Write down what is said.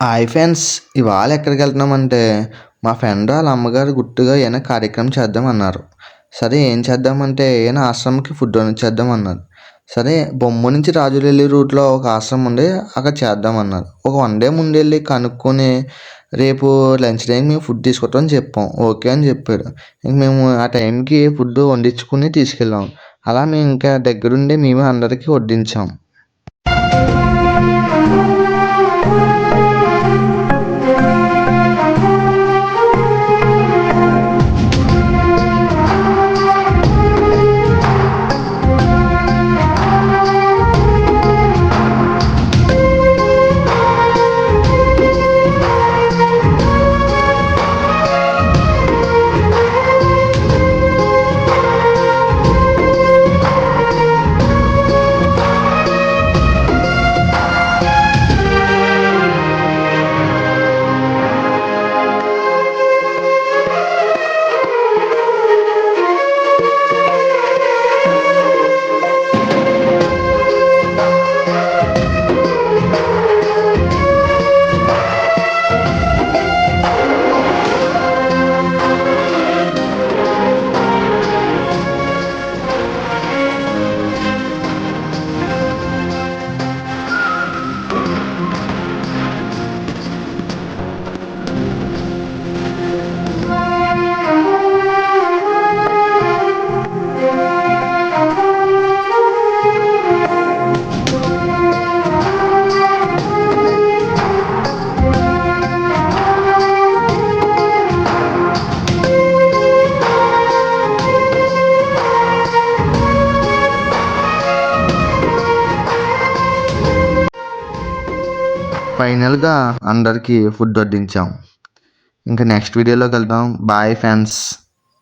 Hi friends, ఇవాళ ఎక్కడికి వెళ్తున్నామంటే మా ఫ్రెండ్ వాళ్ళ అమ్మగారు గుర్తుగా ఏమైనా కార్యక్రమం చేద్దామన్నారు. సరే ఏం చేద్దామంటే ఏమైనా ఆశ్రమంకి ఫుడ్ చేద్దాం అన్నారు. సరే బొమ్మ నుంచి రాజులెల్లి రూట్లో ఒక ఆశ్రమం ఉంది, అక్కడ చేద్దామన్నారు. ఒక 1 డే ముందెళ్ళి కనుక్కొని రేపు లంచ్ టైంకి మేము ఫుడ్ తీసుకొస్తామని చెప్పాం. ఓకే అని చెప్పారు. ఇంక మేము ఆ టైంకి ఫుడ్ వండించుకుని తీసుకెళ్ళాం. అలా మేము ఇంకా దగ్గరుండి మేమే అందరికీ వడ్డించాం. ఫైనల్గా అందరికీ ఫుడ్ వడ్డించాం. ఇంకా నెక్స్ట్ వీడియోలోకి వెళ్దాం. Bye friends.